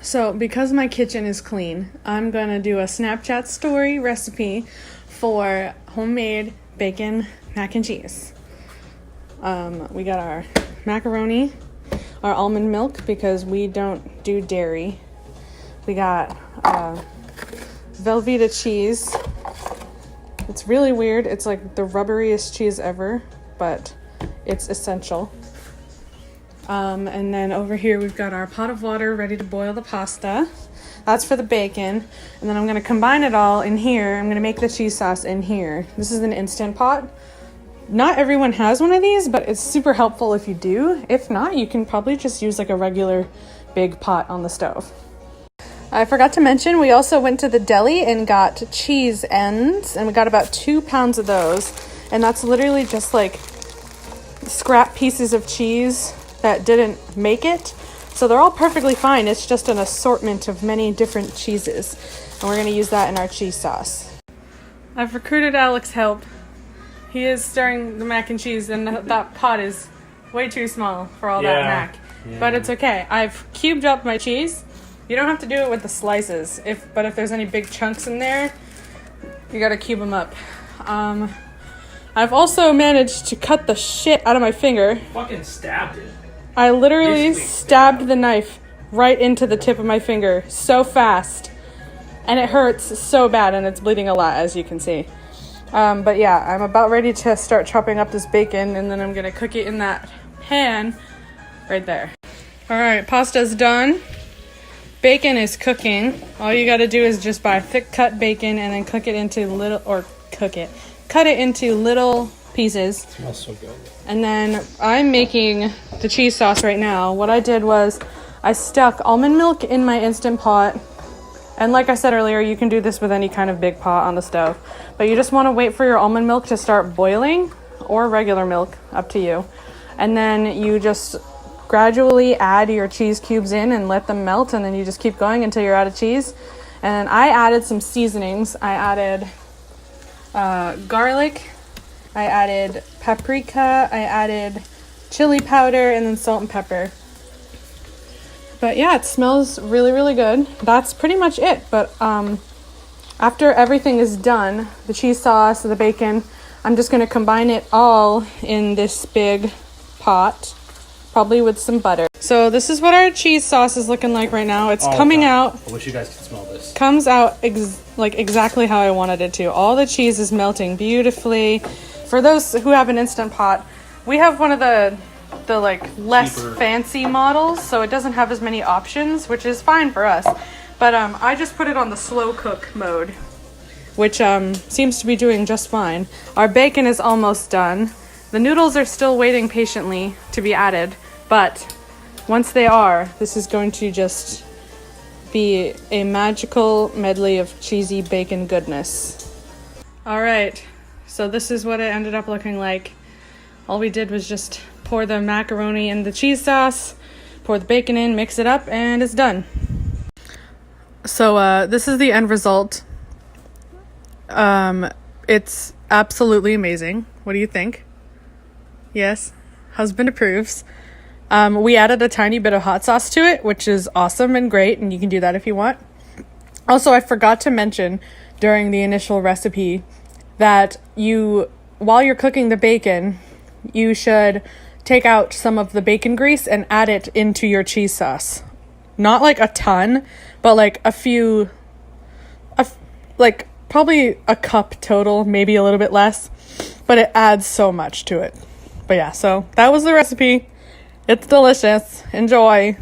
So because my kitchen is clean, I'm gonna do a Snapchat story recipe for homemade bacon mac and cheese. We got our macaroni, our almond milk because we don't do dairy. We got Velveeta cheese. It's really weird. It's like the rubberiest cheese ever, but it's essential. And then over here we've got our pot of water ready to boil the pasta. That's for the bacon. And then I'm going to combine it all in here. I'm going to make the cheese sauce in here. This is an Instant Pot. Not everyone has one of these, but it's super helpful if you do. If not, you can probably just use like a regular big pot on the stove. I forgot to mention, we also went to the deli and got cheese ends, and we got about 2 pounds of those. And that's literally just like scrap pieces of cheese that didn't make it. So they're all perfectly fine. It's just an assortment of many different cheeses. And we're going to use that in our cheese sauce. I've recruited Alec's help. He is stirring the mac and cheese, and that pot is way too small for all that mac. Yeah. But it's okay. I've cubed up my cheese. You don't have to do it with the slices. But if there's any big chunks in there, you got to cube them up. I've also managed to cut the shit out of my finger. Fucking stabbed it. I literally stabbed the knife right into the tip of my finger so fast. And it hurts so bad, and it's bleeding a lot, as you can see. But yeah, I'm about ready to start chopping up this bacon, and then I'm going to cook it in that pan right there. All right, pasta's done. Bacon is cooking. All you got to do is just buy thick cut bacon and then cut it into little pieces. It smells so good. And then I'm making the cheese sauce right now. What I did was I stuck almond milk in my Instant Pot. And like I said earlier, you can do this with any kind of big pot on the stove. But you just want to wait for your almond milk to start boiling, or regular milk, up to you. And then you just gradually add your cheese cubes in and let them melt, and then you just keep going until you're out of cheese. And I added some seasonings. I added garlic, I added paprika, I added chili powder, and then salt and pepper. But yeah, it smells really, really good. That's pretty much it. But after everything is done, the cheese sauce, the bacon, I'm just going to combine it all in this big pot, probably with some butter. So this is what our cheese sauce is looking like right now. It's coming out. I wish you guys could smell this. Comes out exactly how I wanted it to. All the cheese is melting beautifully. For those who have an Instant Pot, we have one of the like less cheaper, fancy models, so it doesn't have as many options, which is fine for us. But I just put it on the slow cook mode, which seems to be doing just fine. Our bacon is almost done. The noodles are still waiting patiently to be added, but once they are, this is going to just be a magical medley of cheesy bacon goodness. All right, so this is what it ended up looking like. All we did was just pour the macaroni in the cheese sauce, pour the bacon in, mix it up, and it's done. So this is the end result. It's absolutely amazing. What do you think? Yes, husband approves. We added a tiny bit of hot sauce to it, which is awesome and great, and you can do that if you want. Also, I forgot to mention during the initial recipe that while you're cooking the bacon, you should take out some of the bacon grease and add it into your cheese sauce. Not like a ton, but like probably a cup total, maybe a little bit less, but it adds so much to it. But yeah, so that was the recipe. It's delicious. Enjoy.